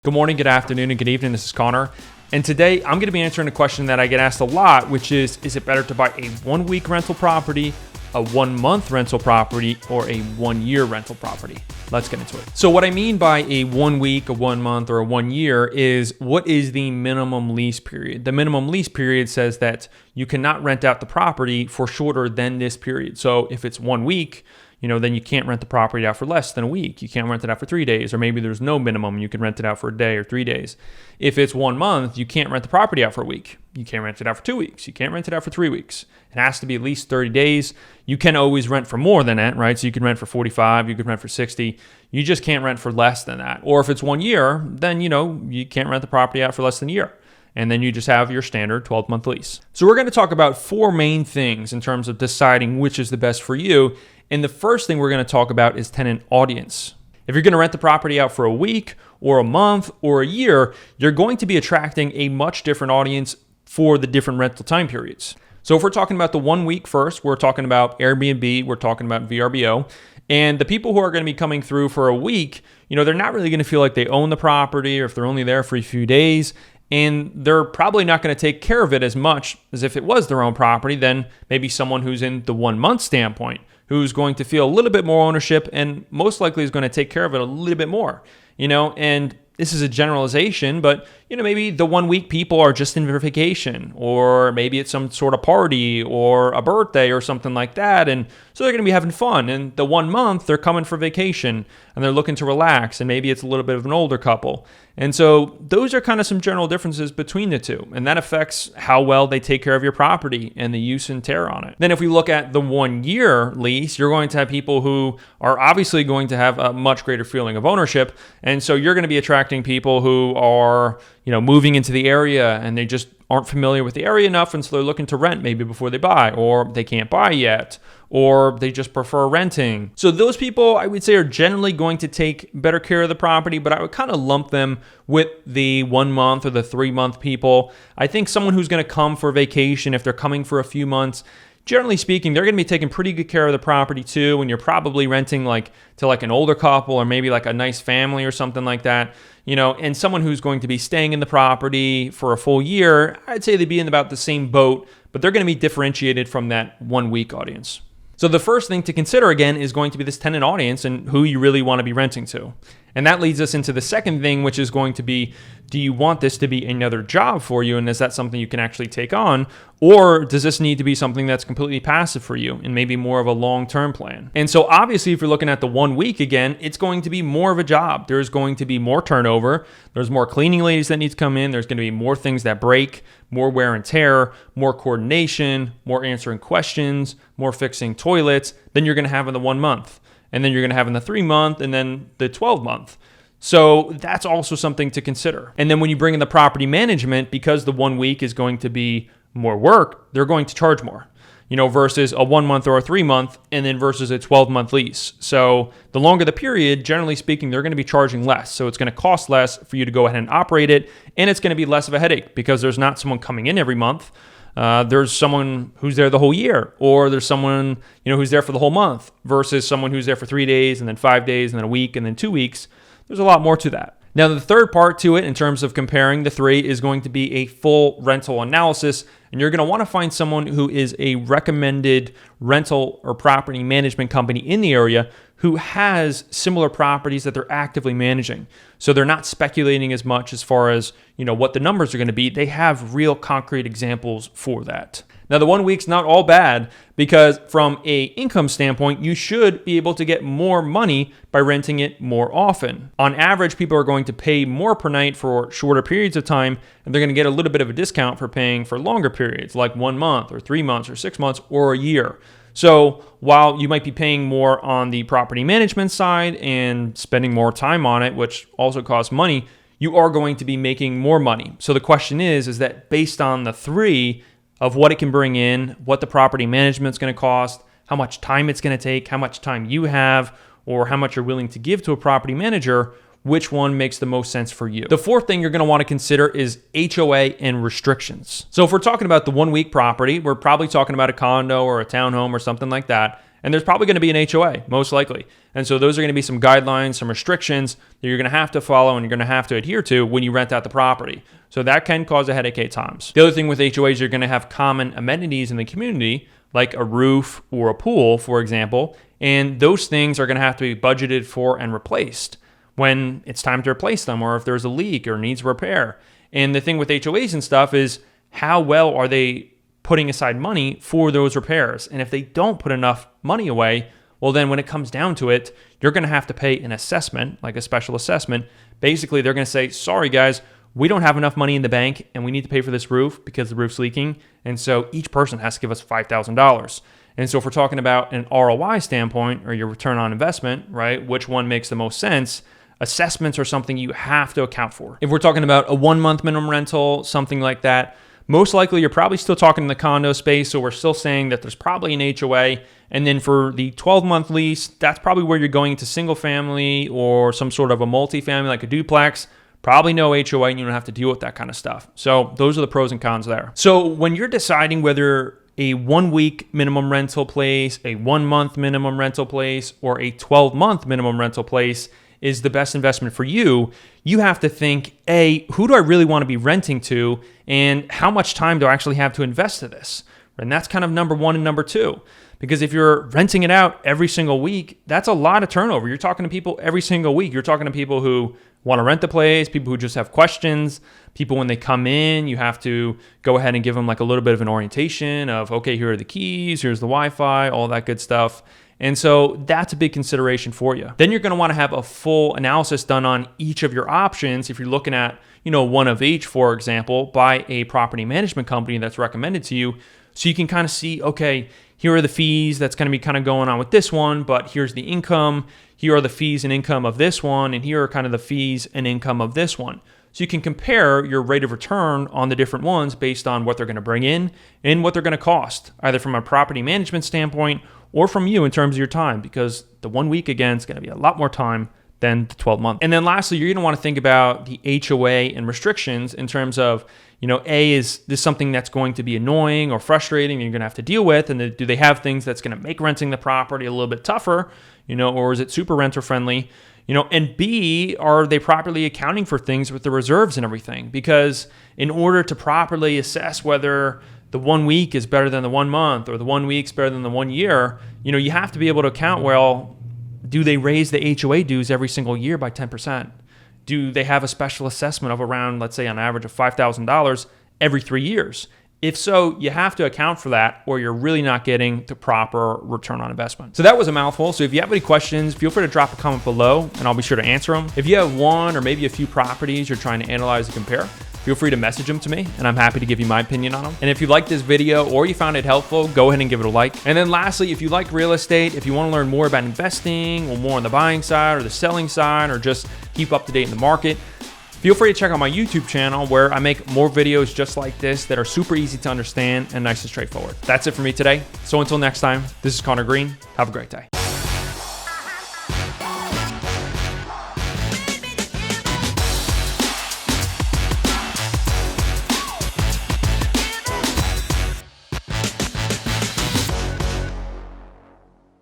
Good morning, good afternoon, and good evening. This is Connor. And today I'm going to be answering a question that I get asked a lot, which is it better to buy a 1 week rental property, a 1 month rental property, or a 1 year rental property? Let's get into it. So what I mean by a 1 week, a 1 month, or a 1 year is what is the minimum lease period? The minimum lease period says that you cannot rent out the property for shorter than this period. So if it's 1 week, then you can't rent the property out for less than a week. You can't rent it out for 3 days, or maybe there's no minimum. You can rent it out for a day or 3 days. If it's 1 month, you can't rent the property out for a week. You can't rent it out for 2 weeks. You can't rent it out for 3 weeks. It has to be at least 30 days. You can always rent for more than that, right? So you can rent for 45, you can rent for 60. You just can't rent for less than that. Or if it's 1 year, then, you can't rent the property out for less than a year. And then you just have your standard 12-month lease. So we're going to talk about 4 main things in terms of deciding which is the best for you. And the first thing we're going to talk about is tenant audience. If you're going to rent the property out for a week or a month or a year, you're going to be attracting a much different audience for the different rental time periods. So if we're talking about the 1 week first, we're talking about Airbnb, we're talking about VRBO. And the people who are going to be coming through for a week, they're not really going to feel like they own the property, or if they're only there for a few days. And they're probably not going to take care of it as much as if it was their own property than maybe someone who's in the 1 month standpoint, who's going to feel a little bit more ownership and most likely is going to take care of it a little bit more, and this is a generalization, but maybe the 1 week people are just in vacation, or maybe it's some sort of party or a birthday or something like that. And so they're going to be having fun. And the 1 month, they're coming for vacation and they're looking to relax. And maybe it's a little bit of an older couple. And so those are kind of some general differences between the two. And that affects how well they take care of your property and the use and tear on it. Then if we look at the 1 year lease, you're going to have people who are obviously going to have a much greater feeling of ownership. And so you're going to be attracting people who are moving into the area and they just aren't familiar with the area enough, and so they're looking to rent maybe before they buy, or they can't buy yet, or they just prefer renting. So those people, I would say, are generally going to take better care of the property, but I would kind of lump them with the 1 month or the 3 month people. I think someone who's going to come for vacation, if they're coming for a few months, generally speaking, they're going to be taking pretty good care of the property too, and you're probably renting to an older couple or maybe like a nice family or something like that, and someone who's going to be staying in the property for a full year, I'd say they'd be in about the same boat, but they're going to be differentiated from that 1 week audience. So the first thing to consider, again, is going to be this tenant audience and who you really want to be renting to. And that leads us into the second thing, which is going to be, do you want this to be another job for you? And is that something you can actually take on? Or does this need to be something that's completely passive for you and maybe more of a long-term plan? And so obviously, if you're looking at the 1 week again, it's going to be more of a job. There's going to be more turnover. There's more cleaning ladies that need to come in. There's going to be more things that break, more wear and tear, more coordination, more answering questions, more fixing toilets than you're going to have in the 1 month. And then you're going to have in the 3 month and then the 12 month. So that's also something to consider. And then when you bring in the property management, because the 1 week is going to be more work, they're going to charge more, versus a 1 month or a 3 month, and then versus a 12-month lease. So the longer the period, generally speaking, they're going to be charging less. So it's going to cost less for you to go ahead and operate it. And it's going to be less of a headache because there's not someone coming in every month. There's someone who's there the whole year, or there's someone, who's there for the whole month versus someone who's there for 3 days and then 5 days and then a week and then 2 weeks. There's a lot more to that. Now, the third part to it in terms of comparing the three is going to be a full rental analysis. And you're going to want to find someone who is a recommended rental or property management company in the area who has similar properties that they're actively managing. So they're not speculating as much as far as, what the numbers are going to be. They have real concrete examples for that. Now, the 1 week's not all bad because from a income standpoint, you should be able to get more money by renting it more often. On average, people are going to pay more per night for shorter periods of time, and they're going to get a little bit of a discount for paying for longer periods, like 1 month or 3 months or 6 months or a year. So while you might be paying more on the property management side and spending more time on it, which also costs money, you are going to be making more money. So the question is that based on the three of what it can bring in, what the property management is going to cost, how much time it's going to take, how much time you have, or how much you're willing to give to a property manager, which one makes the most sense for you. The fourth thing you're going to want to consider is HOA and restrictions. So if we're talking about the 1 week property, we're probably talking about a condo or a townhome or something like that. And there's probably going to be an HOA, most likely. And so those are going to be some guidelines, some restrictions that you're going to have to follow and you're going to have to adhere to when you rent out the property. So that can cause a headache at times. The other thing with HOAs, you're going to have common amenities in the community, like a roof or a pool, for example. And those things are going to have to be budgeted for and replaced when it's time to replace them, or if there's a leak or needs repair. And the thing with HOAs and stuff is, how well are they putting aside money for those repairs? And if they don't put enough money away, well, then when it comes down to it, you're going to have to pay an assessment, like a special assessment. Basically, they're going to say, sorry, guys, we don't have enough money in the bank and we need to pay for this roof because the roof's leaking. And so each person has to give us $5,000. And so if we're talking about an ROI standpoint, or your return on investment, right, which one makes the most sense? Assessments are something you have to account for. If we're talking about a 1 month minimum rental, something like that, most likely you're probably still talking in the condo space. So we're still saying that there's probably an HOA. And then for the 12-month lease, that's probably where you're going to single family or some sort of a multifamily like a duplex. Probably no HOA, and you don't have to deal with that kind of stuff. So those are the pros and cons there. So when you're deciding whether a 1 week minimum rental place, a 1 month minimum rental place, or a 12-month minimum rental place is the best investment for you, you have to think, A, who do I really want to be renting to, and how much time do I actually have to invest to this? And that's kind of number one and number two. Because if you're renting it out every single week, that's a lot of turnover. You're talking to people every single week. You're talking to people who want to rent the place, people who just have questions, people when they come in, you have to go ahead and give them like a little bit of an orientation of, okay, here are the keys, here's the Wi-Fi, all that good stuff. And so that's a big consideration for you. Then you're going to want to have a full analysis done on each of your options. If you're looking at, one of each, for example, by a property management company that's recommended to you, so you can kind of see, okay, here are the fees that's going to be kind of going on with this one, but here's the income. Here are the fees and income of this one, and here are kind of the fees and income of this one. So you can compare your rate of return on the different ones based on what they're going to bring in and what they're going to cost, either from a property management standpoint or from you in terms of your time, because the 1 week, again, is going to be a lot more time than the 12 months. And then lastly, you're going to want to think about the HOA and restrictions in terms of, A, is this something that's going to be annoying or frustrating and you're going to have to deal with? And do they have things that's going to make renting the property a little bit tougher, or is it super renter friendly? And B, are they properly accounting for things with the reserves and everything? Because in order to properly assess whether the 1 week is better than the 1 month or the 1 week's better than the 1 year, you have to be able to account, well, do they raise the HOA dues every single year by 10%? Do they have a special assessment of around, let's say on average of $5,000 every 3 years? If so, you have to account for that or you're really not getting the proper return on investment. So that was a mouthful. So if you have any questions, feel free to drop a comment below and I'll be sure to answer them. If you have one or maybe a few properties you're trying to analyze and compare, feel free to message them to me and I'm happy to give you my opinion on them. And if you liked this video or you found it helpful, go ahead and give it a like. And then lastly, if you like real estate, if you want to learn more about investing or more on the buying side or the selling side or just keep up to date in the market, feel free to check out my YouTube channel where I make more videos just like this that are super easy to understand and nice and straightforward. That's it for me today. So until next time, this is Conor Green. Have a great day.